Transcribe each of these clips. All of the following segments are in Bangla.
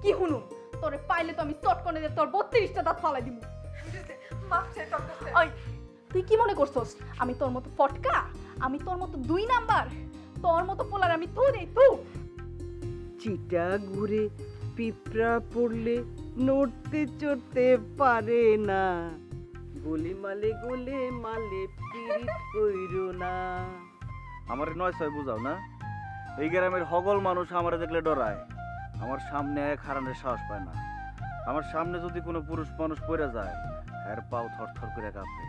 কি হুনুম তোরে পাইলে তো আমি চটকনে দিয়ে তোর 32টা দাঁত ফালাই দিব। মাফ চাই তোর কাছে। ওই তুই কি মনে করছস আমি তোর মতো ফটকা? আমি তোর মতো 2 নাম্বার? তোর মতো পোলার আমি তু দেই তু। চিটা ঘুরে পিঁপড়া পড়লে নড়তে চড়তে পারে না, গোলে মালে পিরিত কইরো না। আমার 9-6 বুঝাও না। এই গ্রামের হগল মানুষ আমারে দেখলে ডরায়, আমার সামনে খারানের সাহস পায় না। আমার সামনে যদি কোনো পুরুষ মানুষ পড়ে যায় এর পাও থরথর করে কাঁপে,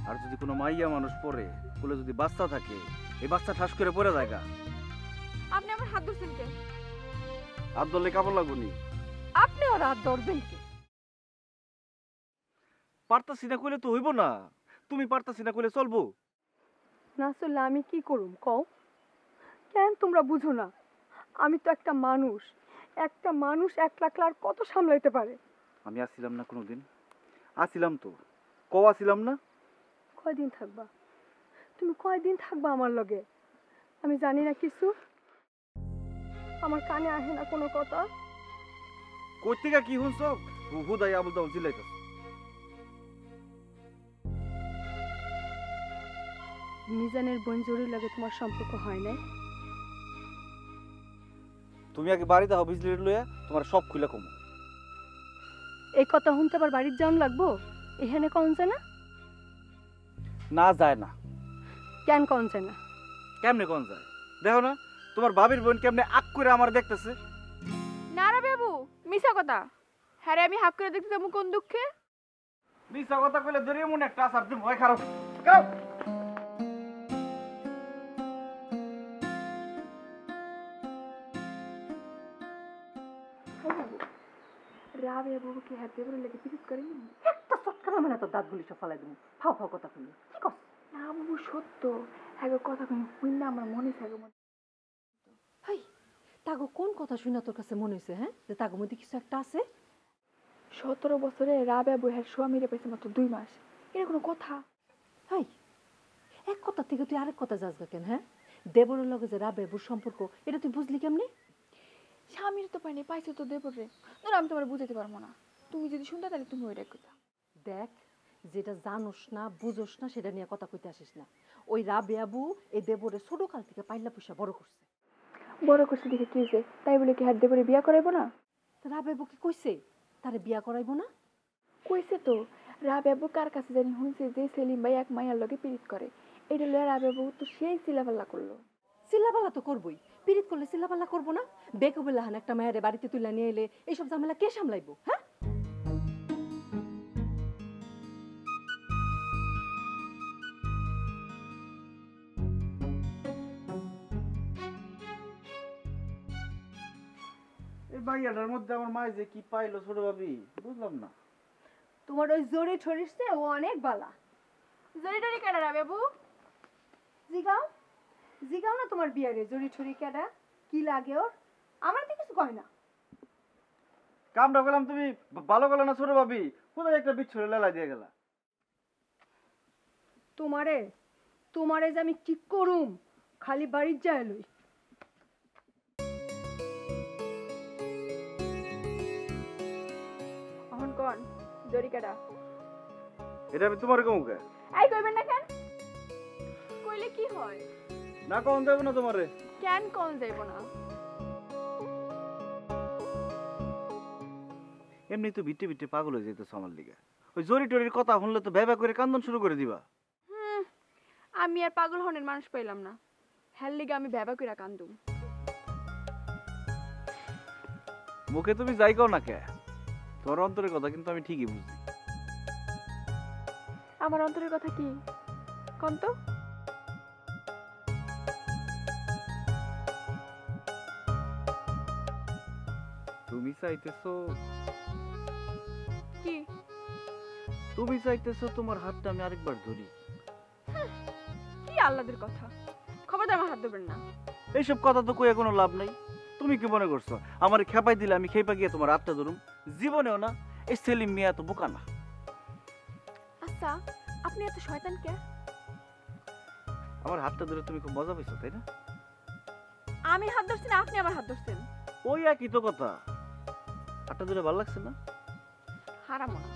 আর যদি কোনো মাইয়া মানুষ পড়ে কোলে যদি বাচ্চা থাকে এই বাচ্চা ঠাস করে পড়ে যায়। আপনি আমার হাত ধরছেন কে? হাত ধরলে কাপড় লাগুনি। আপনি ওর হাত ধরবেন কি? পারতাছি না কইলে তো হইব না। তুমি পারতাছি না কইলে চলবো? না আসলে আমি কি করুম কও? কেন তোমরা বুঝো না? আমি তো একটা মানুষ 1 লাখ আর কত সামলাইতে পারে? আমি আসছিলাম না কোনোদিন? আসছিলাম তো, কও আসছিলাম না? কয়দিন থাকবা? তুমি কয়দিন থাকবা আমার লগে? আমি জানি না কিছু, আমার কানে আহে না কোনো কথা। কই থেকে কি শুনছ? হুদাই আবুল তাবুল চিল্লাইতাছ। মিজানের বোন জরুর লাগে তোমার সম্পর্ক হয় নাই? তুমি আগে বাড়িতে হও বিজলি লইয়া, তোমার সব খুলে কমো। এই কথা শুনতে আবার বাড়ির যাওন লাগবো? এখানে কন যায় না? না যায় না। কেন কন যায় না? কেমনে কোন যায়? দেখো না তোমার ভাবির বোন কেমনে আক করে আমার দেখতেছে। না রে বাবু, মিছা কথা। হ্যাঁ রে, আমি হাফ করে দেখতে যাবো কোন দুঃখে? মিছা কথা কইলে ধরে মনে একটা আসার তুমি ভয় খারাপ খাও। রাবে বাবু কি হাতে করে লেগে পিরিত করেনি? একটা চটকানা মানে তো দাঁতগুলি সব ফালাই দেবো। ফাও ফাও কথা কইলে কি কস? না বাবু সত্য, হ্যাঁ কথা কই হইন না আমার মনে থাকে মনে। হাই তাগো কোন কথা শুনে তোর কাছে মনে হয়েছে? হ্যাঁ, যে তাগো মধ্যে কিছু একটা আছে? 17 বছরে রাবে বইয়ের স্বামীরে পেয়েছে মাত্র 2 মাস। এটা কোনো কথা? হাই এক কথা থেকে তুই আরেক কথা যাস কেন? হ্যাঁ, দেবরের লগে যে রাবে বুর সম্পর্ক এটা তুই বুঝলি কেমনি? স্বামীর তো পাইনি, পাইছে তো দেবরে। না আমি তোমার বুঝাতে পারবো না। তুমি যদি শুনতে তাহলে তুমি ওইটা কইতা। দেখ, যেটা জানোস না বুঝোস না সেটা নিয়ে কথা কইতে আসিস না। ওই রাবেয়াবু এই দেবরে ছোট কাল থেকে পাইলা পয়সা বড় করছে। বড় করছে দেখে কি হয়েছে? তাই বলে কি হাত দেবরে বিয়া করাইবো না? রাবেয়াবু কি কইছে তারে বিয়া করাইবো না? কইছে তো। রাবেবু কার কাছে জানি শুনছে যে সেলিম ভাই এক মাইয়ার লগে পিরিত করে। এটা লয়ে রাবেবু তো সেই চিলাপাল্লা করলো। চিল্লাপাল্লা তো করবোই, পিরিত করলে চিল্লাপাল্লা করবো না? বেকবেলাহান একটা মায়ের বাড়িতে তুলে নিয়ে এলে এইসব ঝামেলা কে সামলাইবো? হ্যাঁ, এই ভাইয়াটার মধ্যে আমার মাই যে কি পাইলো ছোট ভাবি বুঝলাম না। তোমার ওই জোরে ছড়িসছে ও অনেক বালা। জরি টরি কেন রাবেবু? জিগাও জিগাও না তোমার বিয়ারে জড়ি ছড়ি কেডা কি লাগে ওর? আমার তো কিছু কয় না। কামটা করলাম তুমি ভালো করলে না ছোট ভাবি, কোথায় একটা বিচ্ছুরে লেলা দিয়ে গেলা। তোমারে তোমারে যে আমি কি করুম খালি বাড়ির যায় লই। অহন কোন জরি কেডা? এটা আমি তোমার কমুকে এই কইবেন না কেন? কইলে কি হয়? না কম দেবো না তোমারে। কেন কোন যাইব না? এমনি তো ভিটে ভিটে পাগল হয়ে যেতেছ আমার লিগে। ওই জরি টরির কথা শুনলে তো ভেবা করে কান্দন শুরু করে দিবা। আমি আর পাগল হনের মানুষ পাইলাম না। হ্যার লিগে আমি ভেবা কইরা কান্দুম। মুখে তুমি যাই কও না কে, তোর অন্তরের কথা কিন্তু আমি ঠিকই বুঝি। আমার অন্তরের কথা কি কোন তো? তুমি চাইতেছো কি? তুমি চাইতেছো তোমার হাতটা আমি আরেকবার ধরি। কি আল্লাদের কথা? খবরদার আমার হাত ধরবেন না। এইসব কথা তো কইয়া কোনো লাভ নাই। তুমি কি মনে করছো আমার খেপাই দিলে আমি খেপা গিয়ে তোমার হাতটা ধরুম? জীবনেও না। এই সেলিম মিয়া তো বোকা না। আচ্ছা, আপনি এত শয়তান কে? আমার হাতটা ধরে তুমি খুব মজা পাইছো তাই না? আমি হাত ধরছি না আপনি আমার হাত ধরছেন? ওই একই তো কথা। হাতটা ধরে ভালো লাগছে না? হারামো না।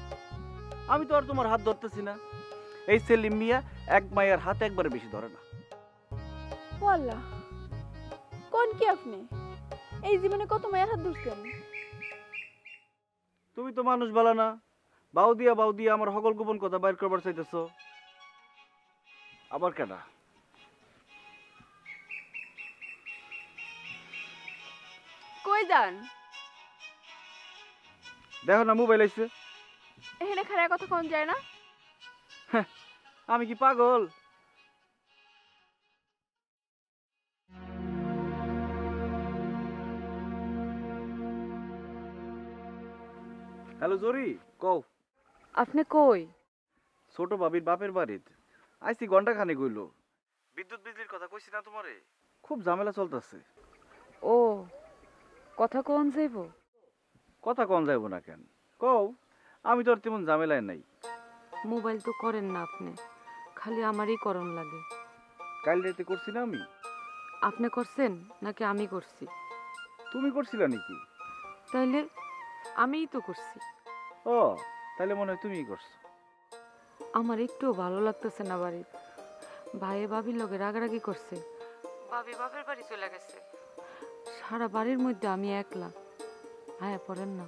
আমি তো আর তোমার হাত ধরতেছি না। এই সেলিম মিয়া এক মায়ের হাত একবারে বেশি ধরে না। ও আল্লাহ, কোন কি আপনি এই জীবনে কত মায়ের হাত ধরছেন? তুমি তো মানুষ বালা না, বাউ দিয়া আমার হগল গোপন কথা বাইর করবার চাইতেছো। আবার কেডা? কই যান? দেখো না মোবাইল আইছে। এখানে খারাপ কথা কোন যায় না? আমি কি পাগল? হ্যালো জরি, কও। আপনি কই? ছোট ভাবির বাপের বাড়িতে আইছি, ঘন্টা খানেক হইল। বিদ্যুৎ বিজলির কথা কইছি না তোমারে? খুব ঝামেলা চলতেছে। ও, কথা কোন যাইব? কথা কন যাইব না কেন কও? আমি তো আর তেমন ঝামেলায় নাই। মোবাইল তো করেন না আপনি, খালি আমারই করণ লাগে। কাল রাতে করছি না আমি? আপনি করছেন নাকি আমি করছি? তুমি করছিলা নাকি? তাইলে আমিই তো করছি। ও, তাহলে মনে হয় তুমিই করছো। আমার একটু ভালো লাগতেছে না বাড়ির। ভাইয়ে ভাবির লগে রাগারাগি করছে, ভাবি বাপের বাড়ি চলে গেছে। সারা বাড়ির মধ্যে আমি একলা। হ্যাঁ, পড়েন না।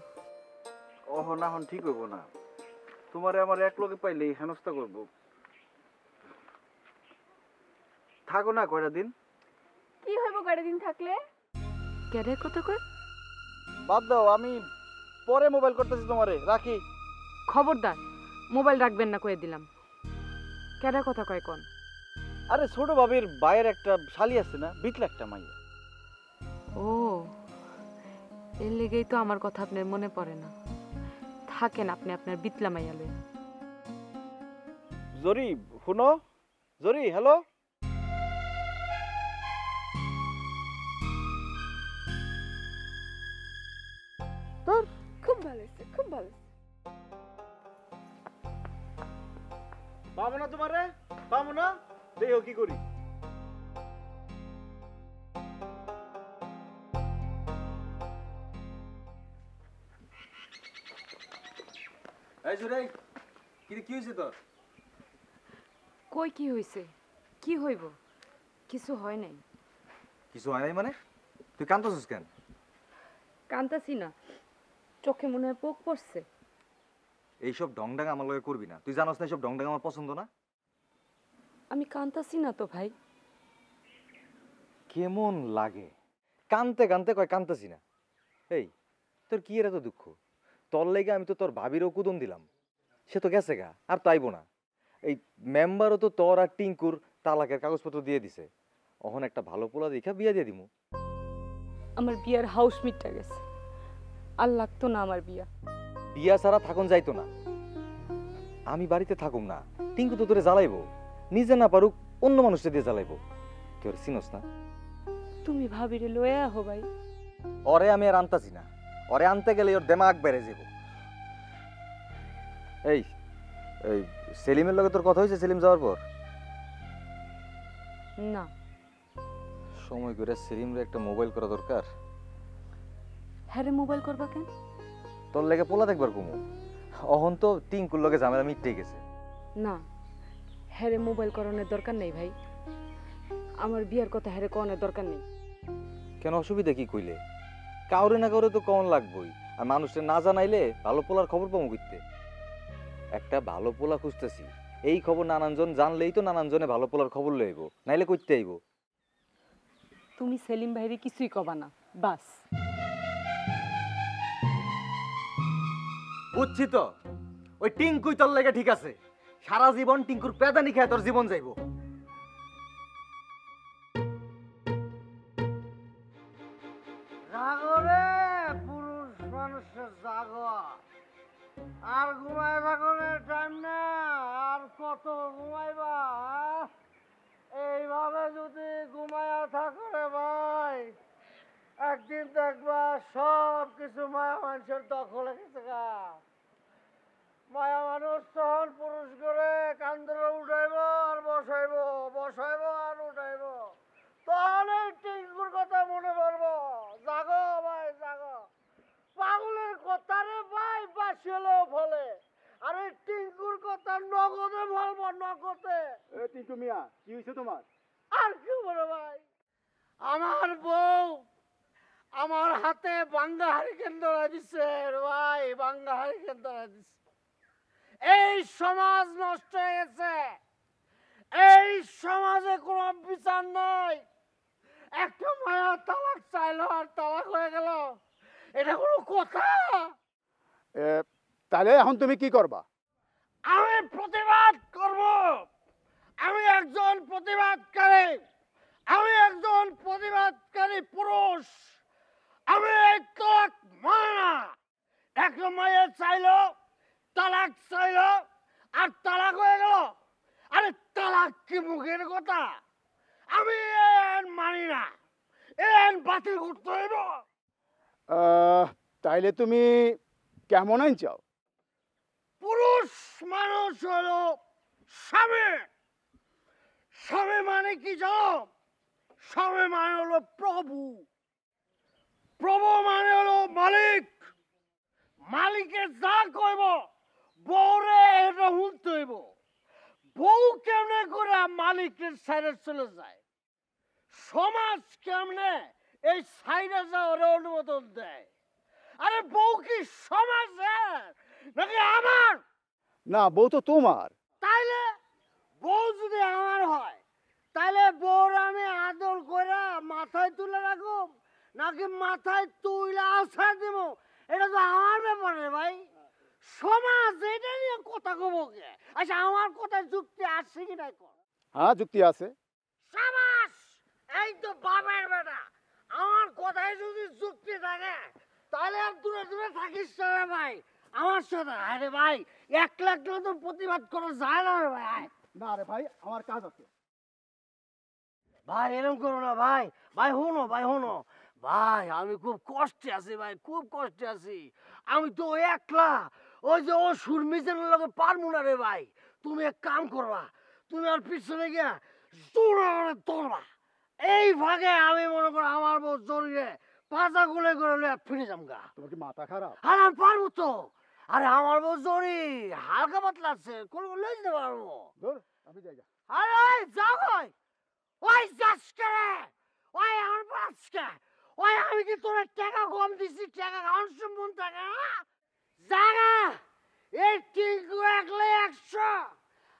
ওহ না, হন ঠিক হইব না। তোমারে আমার এক লগে পাইলেই হেনস্থা করব। থাকো না কয়টা দিন। কি হইব কয়টা দিন থাকলে? কেডে কথা কয়? বাদ দাও, আমি পরে মোবাইল করতেছি তোমারে, রাখি। খবরদার, মোবাইল রাখবেন না কয়ে দিলাম। কেডে কথা কয় কোন? আরে ছোট ভাবির ভাইয়ের একটা শালি আছে না, বিটলা একটা মাইয়া। ও, এর লেগেই তো আমার কথা আপনার মনে পড়ে না। থাকেন আপনি আপনার বিতলা মাইয়া লইয়া। জরি, শুনো। জরি, হ্যালো। খুব ভালো হয়েছে, খুব ভালো হয়েছে। পাবো না তোমারে, পাবো না। দেখো কি করি। এই জুরাই, কি হয়েছে তোর? কই কি হইছে? কি হইব? কিছু হয় নাই। কিছু হয় নাই মানে? তুই কান্দছিস কেন? কান্তাছি না, চোখে মনে হয় পোক পড়ছে। এইসব ঢংঢাং আমার লগে করবি না। তুই জানোস না এইসব ঢংঢাং আমার পছন্দ না। আমি কান্তাছি না তো ভাই। কেমন লাগে কানতে কানতে কয় কানতাছি না। এই তোর কি এর এত দুঃখ? তোর লেগে আমি তো তোর ভাবিরও কুদন দিলাম, সে তো গেছে গা, আর তো আইবো না। এই মেম্বারও তো তোর আর টিঙ্কুর তালাকের কাগজপত্র দিয়ে দিছে। অহন একটা ভালো পোলা দেখা বিয়া দিয়ে দিমু। আমার বিয়ার হাউস মিটটা গেছে, আর লাগতো না আমার বিয়া। বিয়া ছাড়া থাকুন যাইতো না। আমি বাড়িতে থাকুম না, টিঙ্কু তো তোরে জ্বালাইবো। নিজে না পারুক অন্য মানুষকে দিয়ে জ্বালাইবো। তুই ওরে চিনোস না? তুমি ভাবিরে লয়ে আহো ভাই। ওরে আমি আর আনতাছি না। ওরে আনতে গেলে ওর দেমাগ বেড়ে যাব। এই এই সেলিমের লগে তোর কথা হয়েছে সেলিম যাওয়ার পর? না। সময় করে সেলিমরে একটা মোবাইল করা দরকার। হ্যাঁ রে, মোবাইল করবা কেন? তোর লেগে পোলা দেখবার কুমু। অহন তো টিঙ্কুর লগে ঝামেলা মিটতে গেছে। না, হ্যাঁ রে মোবাইল করানোর দরকার নেই ভাই। আমার বিয়ার কথা হ্যাঁ রে করানোর দরকার নেই। কেন, অসুবিধা কি কইলে? কাউরে না কাউরে তো কমন লাগবই। আর মানুষের না জানাইলে ভালো পোলার খবর পাবো করতে। একটা ভালো পোলা খুঁজতেছি, এই খবর নানানজন জানলেই তো নানানজনে ভালো পোলার খবর লইব, নাইলে কইতে আইব। তুমি সেলিম ভাইরে কিছুই কবা না, বাস। বুঝছি তো, ওই টিঙ্কুই তোর লেগে ঠিক আছে। সারা জীবন টিঙ্কুর পেদানি খেয়ে তোর জীবন যাইব। জাগরে পুরুষ মানুষের জাগ, আর ঘুমায় থাকনের টাইম না। আর কত ঘুমাইবা? এইভাবে যদি ঘুমায়া থাকো রে ভাই, একদিন দেখবা সব কিছু মায়া মানুষের দখলে গেছে গা। মায়া মানুষ তখন পুরুষ করে কান্দরে উঠাইব আর বসাইব, বসাইব আর উঠাইব। তখন এই টিঙ্কুর কথা মনে পড়বো। জাগো ভাই জাগো, পাগলের কথা টিঙ্কু মিয়া কি হয়েছে তোমার? আর কি বলো ভাই, আমার বউ আমার হাতে বাঙ্গা হারিকেন ধরা দিচ্ছে ভাই, বাঙ্গা হারিকেন ধরা দিচ্ছে। এই সমাজ নষ্ট হয়ে গেছে, এই সমাজে কোনো বিচার নাই। একটা মায়া তালাক চাইলো আর তালাক হয়ে গেল, এটা কোনো কথা? তাহলে এখন তুমি কি করবা? আমি প্রতিবাদ করব, আমি একজন প্রতিবাদকারী, আমি একজন প্রতিবাদকারী পুরুষ। আমি এই তালাক মানে না। একটা মায়া চাইলো, তালাক চাইলো আর তালাক হয়ে গেল। আরে তালাক কি মুখের কথা? আমি এই আইন মানি না, এই আইন বাতিল করতে হইব। তাইলে তুমি কেমন আইন চাও? পুরুষ মানুষ হলো স্বামী। স্বামী মানে কি জানো? স্বামী মানে হলো প্রভু। প্রভু মানে হলো মালিক। মালিকে যা কইব বউরে এটা শুনতে হইব। বউ কেমনে করে মালিকের সাইডে চলে যায়? সমাজ কেমনে এই সাইডে যাওয়ার অনুমোদন দেয়? আরে বউ কি সমাজের নাকি আমার? না, বউ তো তোমার। তাইলে বউ যদি আমার হয়, তাইলে বউর আমি আদর করে মাথায় তুলে রাখব নাকি মাথায় তুলে আছাড় দিব? এটা তো আমার ব্যাপার রে ভাই। সমাজ এটা নিয়ে কথা কব কে? আচ্ছা আমার কথায় যুক্তি আসছে কি নাই কর? হ্যাঁ, যুক্তি আছে। সাবাস, এই তো বাবার বেটা। আমার কথায় যদি যুক্তি থাকে তাহলে আর দূরে দূরে থাকিস না রে ভাই আমার সাথে। আরে ভাই একলা একলা তো প্রতিবাদ করা যায় না রে ভাই। না রে ভাই, আমার কাজ আছে। ভাই এরকম করো না ভাই। ভাই শোনো, ভাই শোনো ভাই, আমি খুব কষ্টে আছি ভাই, খুব কষ্টে আছি। আমি তো একলা, ওই যে ও সুরমিজের লগে পারবো না রে ভাই। তুমি এক কাম করবা, তুমি আর পিছনে গিয়া জোরে ধরবা। এই ভাগে আমি মনে করো আমার বউ জড়িয়ে পাতা গুলে করে লইয়া ফিরে যাম গা। তোমার কি মাথা খারাপ? আরে আমি পারবো তো। আরে আমার বউ জড়ি হালকা পাতলা আছে, কোন লই যেতে পারবো। ধর, আমি যাই। আরে ওই যাও কই? ওই যাস কে রে? ওই আমার বাচ্চা, ওই আমি কি তোর টাকা কম দিছি? টাকা খাওয়ার সম্বন্ধ টাকা জায়গা এই টিঙ্কু একলাই 100,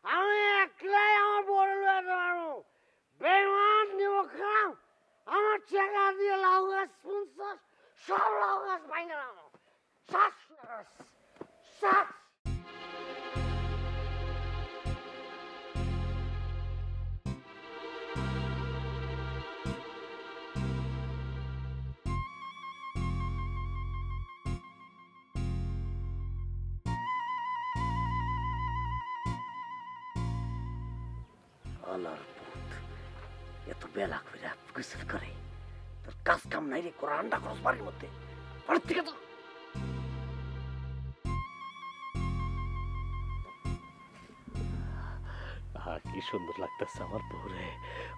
আমি একলাই আমার বড় লয়ে পারবো। বেমান নিব খাম, আমার টাকা দিয়ে লাউ গাছ 50, সব লাউ গাছ ভাঙে নাম শ্বাস শ্বাস। আলার পুত, এত বেলা করে গোসল করে, তোর কাজ কাম নাই রে? কোরআনটা খরচ বাড়ির মধ্যে বাড়ির থেকে তো কি সুন্দর লাগতেছে আমার বউরে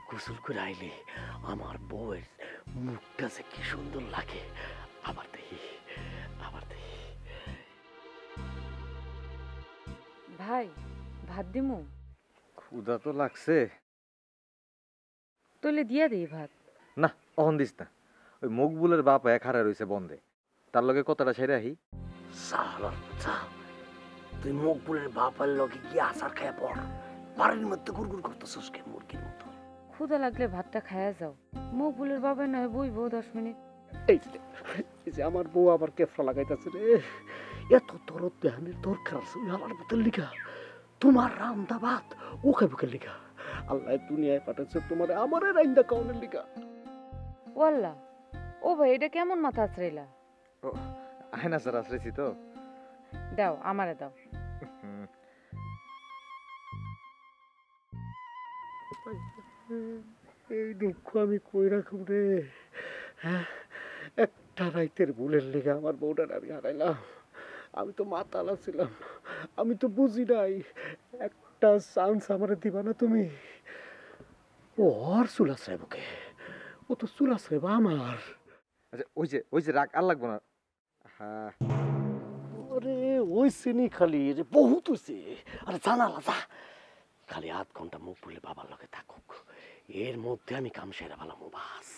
গোসল করে আইলে। আমার বউয়ের মুখটা যে কি সুন্দর লাগে। আবার দেখি, আবার দেখি। ভাই ভাত দিমু? ক্ষুধা তো লাগছে। তোলে দিয়া দেই ভাত। না, অহন দিস না। ওই মকবুলের বাপ এক হারা রইছে বন্ধে, তার লগে কথাটা ছেড়ে আহি। সালা চা, তুই মকবুলের বাপার লগে গিয়ে আচার খায় পড়। বাড়ির মধ্যে গুড়গুড় করতেছিস কে মুরগির মতো? ক্ষুধা লাগলে ভাতটা খায়া যাও। মকবুলের বাবা নয় বইবো 10 মিনিট। এই যে আমার বউ আবার কেফরা লাগাইতেছে রে। এত তোর দেহানের দরকার আছে ওই আমার বুতের লিখা? তোমার রান্দা ভাত ও খাইবুকের লিখা? আল্লাহ দুনিয়ায় পাঠাচ্ছে তোমার আমার রান্দা খাওয়ানোর লিখা। ওয়াল্লা, ও ভাই এটা কেমন মাথা আছড়াইলা? ও আয়না স্যার আসরেছি তো। দাও, আমারে দাও। এই দুঃখ আমি কই রাখুম রে? হ্যাঁ, একটা রাইতের ভুলের লেগে আমার বউটার আমি হারাইলাম। আমি তো মাতালা ছিলাম, আমি তো বুঝি নাই। একটা চান্স আমার দিবা না তুমি? ও আর চুল আশ্রয় বুকে, ও তো চুল আশ্রয় বা আমার। আচ্ছা ওই যে রাগ আর লাগবো না। হ্যাঁ ওরে ওই চিনি খালি রে বহুত হয়েছে। আরে জানালা যা, খালি আধ ঘন্টা মুখ বলে বাবার লগে থাকুক, এর মধ্যে আমি কাম সেরা ভালাম বাস।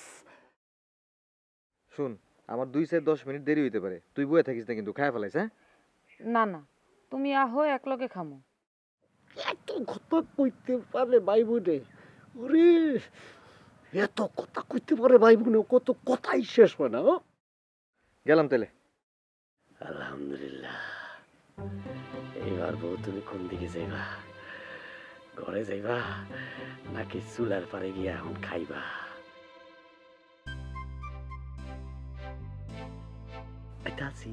শুন, আমার 2-10 মিনিট দেরি হইতে পারে, তুই বয়ে থাকিস না কিন্তু, খায় ফেলাইস। হ্যাঁ, না না, তুমি আহো একলগে খামো। এত কথা কইতে পারে ভাই বোনে, ওরে এত কথা কইতে পারে ভাই বোনে, কত কথাই শেষ হয় না। গেলাম তাহলে। আলহামদুলিল্লাহ। এইবার বউ তুমি কোন দিকে যাইবা? ঘরে যাইবা নাকি চুলার পারে গিয়া এখন খাইবা? এটা আছি।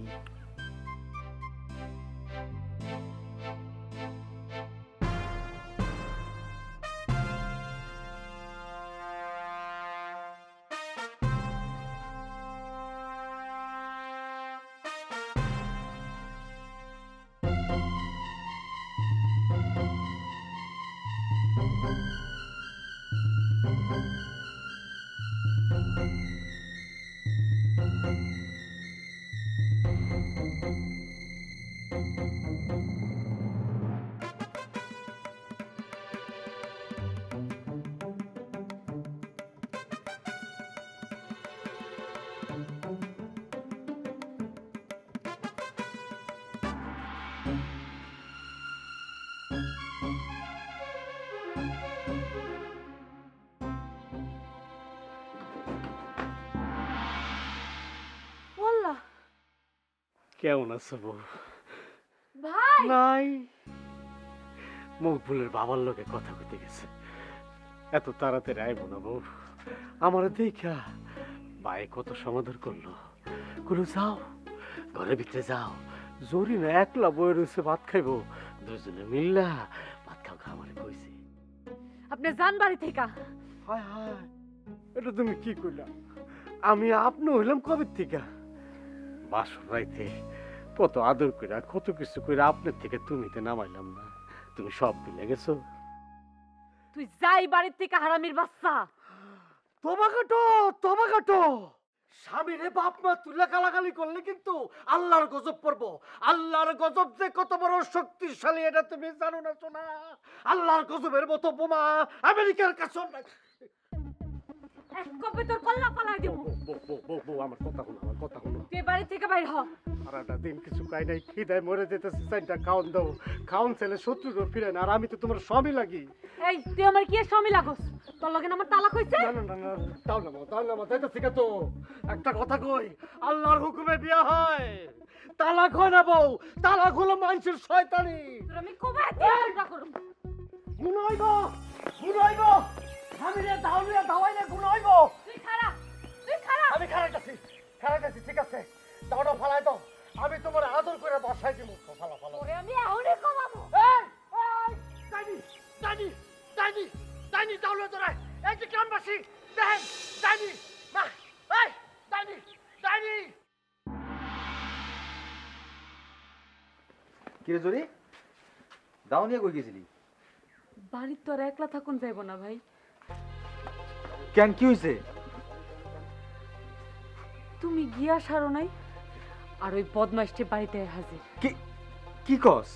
ওয়াল্লাহ কেমন আছো বউ? ভাই, নাই, মকবুলের বাবার লোকে কথা কইতে গেছে, এত তাড়াতাড়ি আইব না বউ। আমার দেখা ভাই কত সমাধান করলো, কোনো যাও ঘরের ভিতরে যাও, জরি না একলা বয়ে রয়েছে, ভাত খাইবো, দুজনে মিল্লা ভাত খাও খামারে কইছে। আপনি যান বাড়ি থেকে। হায় হায়, এটা তুমি কি কইলা? আমি আপনি হইলাম কবে থেকে? বাসর রাইতে কত আদর কইরা কত কিছু কইরা আপনার থেকে তুমিতে নামাইলাম না, তুমি সব ভুলে গেছো। তুই যাই বাড়ি থেকে, হারামির বাচ্চা। তোমা কাটো, স্বামীরে বাপ মা তুলে গালাগালি করলে কিন্তু আল্লাহর গজব পড়বো। আল্লাহর গজব যে কত বড় শক্তিশালী এটা তুমি জানো না সোনা। আল্লাহর গজবের মতো বোমা আমেরিকার কাছে। এক কপে তোর কল্লা পালাই দেব। আমার কথা হলো, আমার কথা হলো। তুই বাড়ি থেকে বাইর হ। সারাটা দিন কিছু খাই নাই, খিদায় মরে যেতেছে, চারটা খাওন দাও। খাওন ছেলে শত্রুরও ফিরে না, আর আমি তো তোমার স্বামী লাগি। এই তুই আমার কি স্বামী লাগস? তোর লগে না আমার তালাক হইছে? না না না না, তাও না মা, যাইতেছি তো। একটা কথা কই, আল্লাহর হুকুমে বিয়া হয়, তালাক হয় না বউ। তালাক হলো মানুষের শয়তানি। তোর আমি কবে চিন্তা করব? গুণ হইব, স্বামীরে দাওয়াইলে গুণ হইব। তুই খারাপ, তুই খারাপ। আমি খারাইতেছি, ঠিক আছে, দাওটা ফালাই দাও, আমি তোমার আদর করে বসাই দিব। ফালা ওরে আমি এখনই কমাবো। ডাইনি দাউলে ধরে এই যে গ্রামবাসী দেখেন, ডাইনি। কিরে জরি, দাও নিয়ে কই গেছিলি? বাড়ির তো আর একলা থাকুন যাইব না ভাই। কেন, কি হয়েছে? তুমি গিয়া সারো নাই, আর ওই বদমাইশটি বাড়িতে হাজির। কি কস?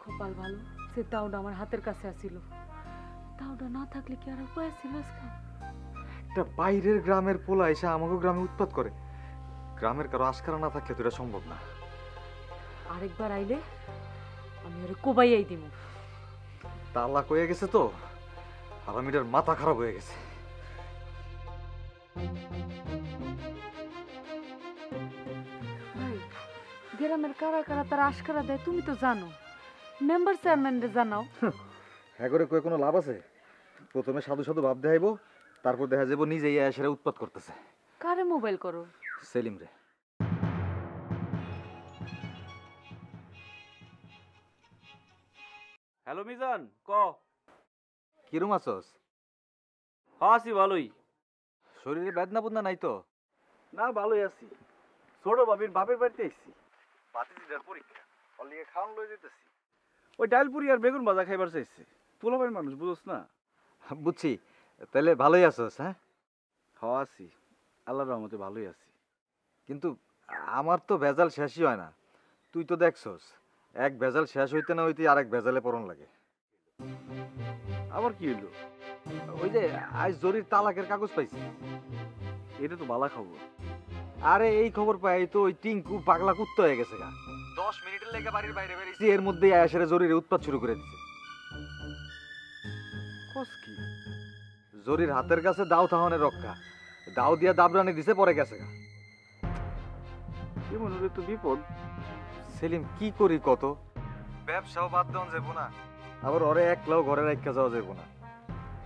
কপাল ভালো সে দাউটা আমার হাতের কাছে আসিল। দাউটা না থাকলে কি আর উপায় ছিল আজকে? একটা বাইরের গ্রামের পোলা এসে আমাকে গ্রামে উৎপাত করে, গ্রামের কারো আশকারা না থাকলে তো এটা সম্ভব না। আরেকবার আইলে আমি ওরে কোবাইয়াই দিব। তালাক হয়ে গেছে তো, হারামিটার মাথা খারাপ হয়ে গেছে। ভাই, গ্রামের কারা কারা তারা আশকারা দেয় তুমি তো জানো। মেম্বার চেয়ারম্যানরে জানাও। হ্যাঁ করে কয়ে কোনো লাভ আছে? প্রথমে সাধু সাধু ভাব দেখাইবো, তারপর দেখা যাবো নিজেই এসে উৎপাত করতেছে। কারে মোবাইল করো? সেলিম রে। হ্যালো মিজান, ক। কিরম আছস? আছি ভালোই। শরীরে বেদনা বুদনা নাই তো? না, ভালোই আছি। ছোট বাবির বাপের বাড়িতে এসেছি, বাতিজিটার পরীক্ষা, ওর লিগে খাওয়ান লয়ে যেতেছি। ওই ডাল পুরি আর বেগুন ভাজা খাইবার চাইছে। পোলাপের মানুষ, বুঝোস না? বুঝছি, তাহলে ভালোই আছস? হ্যাঁ, আছি, আল্লাহর রহমতে ভালোই আছি। কিন্তু আমার তো ভেজাল শেষই হয় না। তুই তো দেখছস, এক ভেজাল শেষ হইতে না হইতে আরেক ভেজালে পড়ন লাগে। আবার কি হইলো? ওই যে আজ জরির তালাকের কাগজ পাইছি। এটা তো ভালো খবর। আরে এই খবর পাই তো ওই টিঙ্কু পাগলা কুত্তা হয়ে গেছে গা। 10 মিনিটের লেগে বাড়ির বাইরে বেরিয়েছি, এর মধ্যেই আয়াসের জরির উৎপাত শুরু করে দিছে। কস কি? জরির হাতের কাছে দাও তাহনে রক্ষা, দাও দিয়া দাবরানি দিছে, পরে গেছে গা। এমন হলে তো বিপদ। সেলিম কি করি কত? ব্যবসাও বাদ দেওয়া যাবো না, আবার ওরে একলাও ঘরে রাখা যাওয়া যাবো না।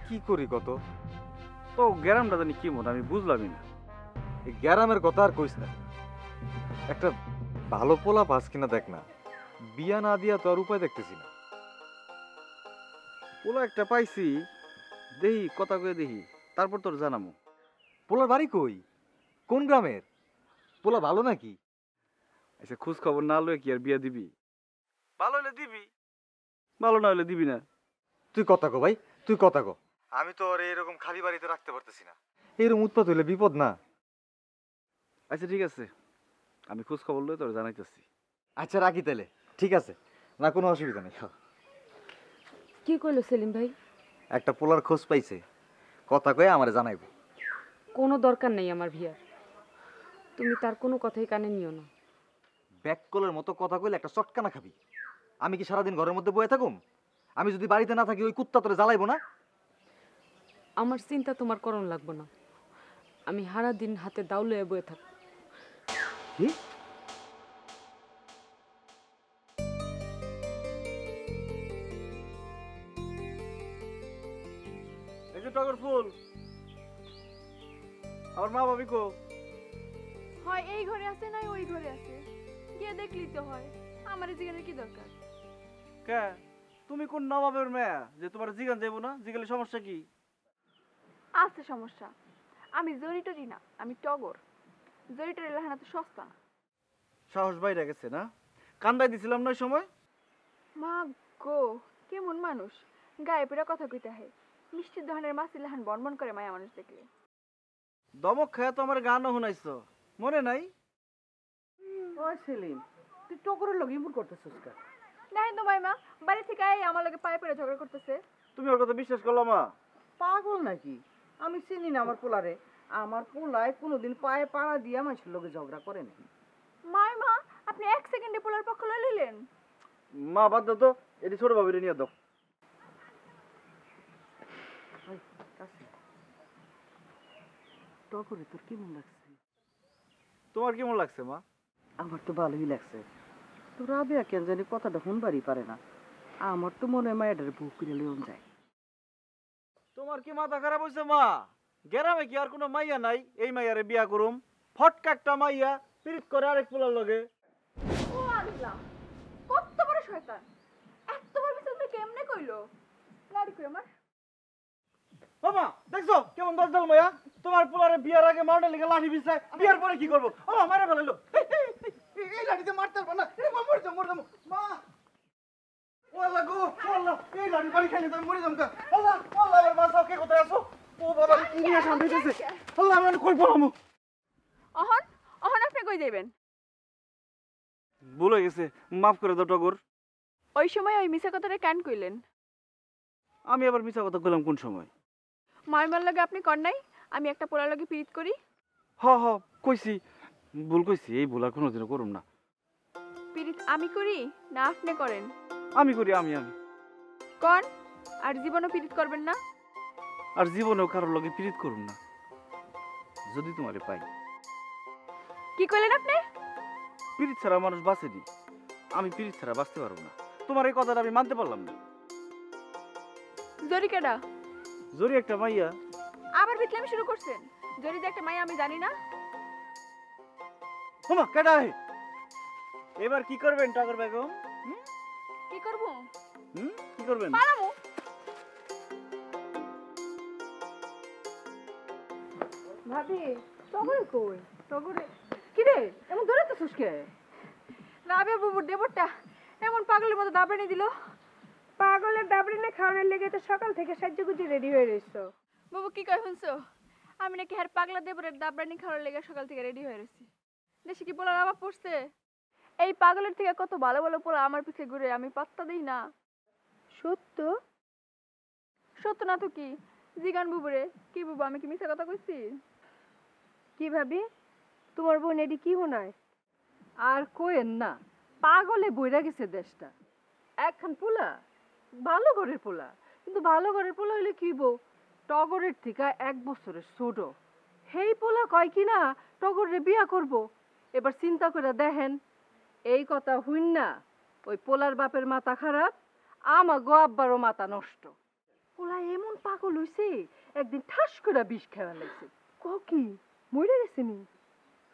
কি করি কত? তো গ্রামটা জানি কি মন, আমি বুঝলামই না। এই গ্যারামের কথা আর কইস না। একটা ভালো পোলা পাস কিনা দেখ না, বিয়া না দিয়া তো আর উপায় দেখতেছি না। পোলা একটা পাইছি, দেহি কথা কয়ে দেহি, তারপর তোর জানামো। পোলার বাড়ি কই? কোন গ্রামের? পোলা ভালো নাকি? আচ্ছা, খোঁজ খবর না লয়ে কি আর বিয়া দিবি? ভালো হলে দিবি, ভালো না হলে দিবি না। তুই কথা কো ভাই, তুই কথা কো। আমি তো আর এরকম খালি বাড়িতে রাখতে পারতেছি না, এরকম উৎপাত হইলে বিপদ না? আচ্ছা ঠিক আছে, আমি খোঁজ খবর লয়ে তোর জানাইতেছি। আচ্ছা রাখি তাহলে, ঠিক আছে, না কোনো অসুবিধা নেই। কি কইলো সেলিম ভাই? একটা পোলার খোঁজ পাইছে, কথা কয়ে আমারে জানাইব। কোনো দরকার নেই আমার ভিয়ার, তুমি তার কোনো কথাই কানে নিও না। ব্যাককলের মতো কথা কইলে একটা চটকানা খাবি। আমি কি সারাদিন ঘরের মধ্যে বয়ে থাকুম? আমি যদি বাড়িতে না থাকি ওই কুত্তা তোরে জ্বালাইবো না? আমার চিন্তা তোমার করণ লাগবে না, আমি সারা দিন হাতে দাও লয়ে বয়ে থাক। কি? এই যে টগর ফুল, আমার মা ভাবি কো? হয় এই ঘরে আছে না ওই ঘরে আছে, গিয়ে দেখলি তো হয়। আমার জিগানের কি দরকার? কে তুমি কোন নবাবের মেয়া যে তোমার জিগান যাইবো না? জিগালে সমস্যা কি? আছে সমস্যা। আমি জরিটরি না, আমি টগর। জরিটরি লেখানা তো সস্তা না। সাহস বাইরে গেছে না? কান্দাই দিছিলাম না ওই সময়। মা গো, কেমন মানুষ, গায়ে পেরা কথা কইতে হয়। মিষ্টির দোকানের মাছি লেহান বনবন করে মায়া মানুষ দেখলে। দমক খায়া তো আমার গানও শুনাইছো, মনে নাই? ওই সেলিম, তুই টকরের লগে ইমন করতেছিস কেন? দেখেন তো মাইমা, বাড়ি থেকে আমার লগে পায়ে পেরে ঝগড়া করতেছে। তুমি ওর কথা বিশ্বাস করলা মা? পাগল নাকি? আমি চিনি না আমার পোলারে। আমার পোলায় কোনোদিন পায়ে পাড়া দিয়া মানুষের লগে ঝগড়া করে না। মাইমা, আপনি 1 সেকেন্ডে পোলার পক্ষ লই লইলেন। মা বাদ দাও তো, এটি ছোট ভাবিরে নিয়ে দাও। টকরে তোর কেমন লাগছে? তোমার কেমন লাগছে মা? আমার তো ভালোই লাগছে। তো রাবেয়া কেন জানি কথাটা শুনবারই পারে না। আমার তো মনে হয় মায়ের বুক করে লিয়ন যায়। তোমার কি মাথা খারাপ হইছে মা? গ্রামে কি আর কোনো মাইয়া নাই এই মাইয়ারে বিয়া করুম? ফটকা একটা মাইয়া পিরিত করে আরেক পোলার লগে। ও আল্লাহ, কত বড় শয়তান! এত বড় মিছিল কেমনে কইলো? লাড়ি কই আমার। মামা দেখছো কেমন দরজাল মাইয়া? তোমার পোলারে বিয়ার আগে মারনে লেগে লাঠি বিছায়, বিয়ার পরে কি করবো? ও মারা ফেলাইলো। এই লাঠিতে মারতে পারবা না। এ মা মরে যাও, মরে যাও। মা! ও আল্লাহ গো, ও আল্লাহ, এই লাঠি বাড়ি খাইলে তো আমি মরে যাবো গা। আল্লাহ, ও আল্লাহ, আমার বাঁচাও, কে কোথায় আছো? ও বাবা, কি নিয়ে সামলাইতেছে? আল্লাহ, আমি এখন কই পড়ামু? অহন, অহন আপনি কই যাইবেন? ভুলে গেছে, মাফ করে দাও টগর। ওই সময় ওই মিছা কথাটা কেন কইলেন? আমি আবার মিছা কথা কইলাম কোন সময়? মাইমার লগে আপনি কর নাই আমি একটা পোলার লগে পিরিত করি? হ হ কইছি, ভুল কইছি, এই ভুল আর কোনোদিনও করুম না। পিরিত আমি করি না আপনি করেন? আমি করি, আমি আমি কোন? আর জীবনও পিরিত করবেন না? আর জীবনেও কারোর লগে পিরিত করুম না যদি তোমারে পাই। কি কইলেন আপনি? পিরিত ছাড়া মানুষ বাঁচেনি, আমি পিরিত ছাড়া বাঁচতে পারবো না। তোমার এই কথাটা আমি মানতে পারলাম না। জরি কেডা? জরি একটা মাইয়া। আবার বিতলামি শুরু করছেন? জরি যে একটা মাইয়া আমি জানি না? ওমা কেডা হে? এবার কি করবেন টগর বেগম? কি করব? কি করবেন? পালামু। ভাবি টগরে কই? টগরে কি রে এমন ধরে তো সুস্কে? রাবে বাবু দেবরটা এমন পাগলের মতো দাবড়ানি দিল। পাগলের ডাবরিনে খাওয়ানোর লেগে তো সকাল থেকে সাজুগুজি রেডি হয়ে রইছো। বাবু কি কয় শুনছো? আমি নাকি আর পাগলা দেবরের দাবড়ানি খাওয়ার লেগে সকাল থেকে রেডি হয়ে রইছি। দেশে কি পোলার অভাব পড়ছে? এই পাগলের থেকে কত ভালো ভালো পোলা আমার পিছে ঘুরে, আমি পাত্তা দেই না। সত্য? সত্য না তো কি জিগান বুবুরে কি বুবু আমি কি মিথ্যা কথা কইছি কি ভাবি তোমার বোন এডি কি হোনায় আর কোয়েন না পাগলে বইরা গেছে দেশটা একখান পোলা ভালো ঘরের পোলা কিন্তু ভালো ঘরের পোলা হইলে কি বউ টগরের থেকে 1 বছরের ছোট হেই পোলা কয় কি না টগরে বিয়া করব এবার চিন্তা করে দেখেন এই কথা হইন না ওই পোলার বাপের মাথা খারাপ আমাগো আব্বারও মাথা নষ্ট পোলা এমন পাগল হইছে একদিন ঠাস করে বিষ খেয়ে লাগছে কি মরে গেছে নি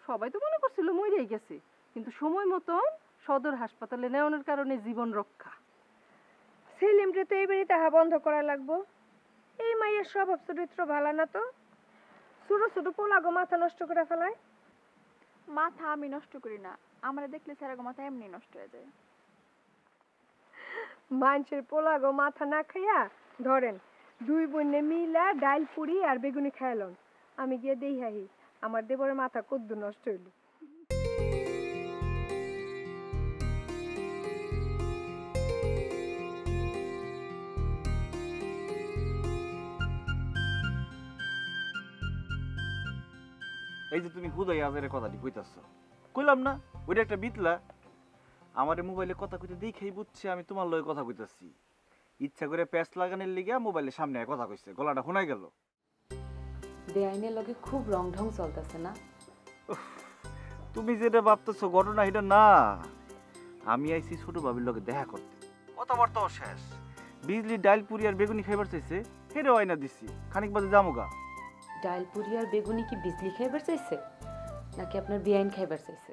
সবাই তো মনে করছিল মরেই গেছে কিন্তু সময় মতন সদর হাসপাতালে নেওয়ানোর কারণে জীবন রক্ষা সেলিমরে তো এবারই তাহা বন্ধ করা লাগবো এই মাইয়ের স্বভাব চরিত্র ভালো না তো ছোট ছোট পোলাগো মাথা নষ্ট করে ফেলায় মাথা আমি নষ্ট করি না আমরা দেখলে স্যারাগো মাথা এমনি নষ্ট হয়ে যায় মানুষের পোলাগো মাথা না খাইয়া ধরেন 2 বোনে মিলা ডাল পুরি আর বেগুনি খাইলন আমি গিয়ে দেই হাহি আমার দেবরের মাথা কদ্দু নষ্ট হইল এই যে তুমি হুদাই আজের কথাটি কইতাছো কইলাম না ওইটা একটা বিতলা আমার মোবাইলে কথা কইতে দেখেই বুঝছে আমি তোমার লগে কথা কইতাছি ইচ্ছা করে প্যাচ লাগানোর লিগে মোবাইলের সামনে কথা কইছে গলাটা শোনাই গেল বেআইনের লগে খুব রং ঢং চলতেছে না তুমি যেটা ভাবতেছো ঘটনা এটা না আমি আইছি ছোট ভাবির লগে দেখা করতে কথাবার্তাও শেষ বিজলি ডাইল পুরি আর বেগুনি খাইবার চাইছে হেরেও আইনা দিছি খানিক বাজে জামুগা ডাল পুরি আর বেগুনি কি বিজলি খাইবার চাইছে নাকি আপনার বেআইন খাইবার চাইছে